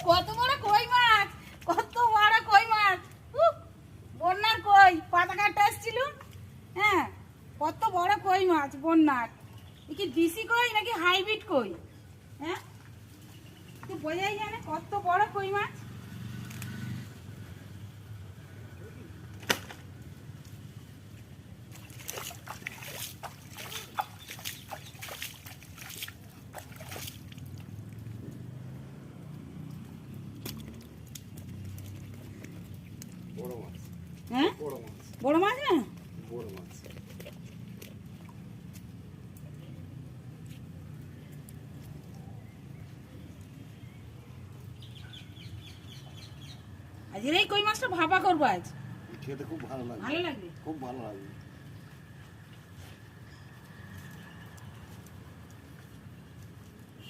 কত বড় কই মাছ, কত বড় কই মাছ। বন্যার কই পাতা কাটতে আসছিল। হ্যাঁ, কত বড় কই মাছ বন্যার। এ কি দেশি কই নাকি হাইব্রিড কই? হ্যাঁ, তুই বোঝাই জানে কত বড় কই মাছ। বড় মাছ। হ্যাঁ, বড় মাছ। বড় মাছ না? বড় মাছ। আজকের এই কই মাছটা ভাপা করবো আজ। খেতে খুব ভালো লাগবে। ভালো লাগবে। খুব ভালো লাগবে।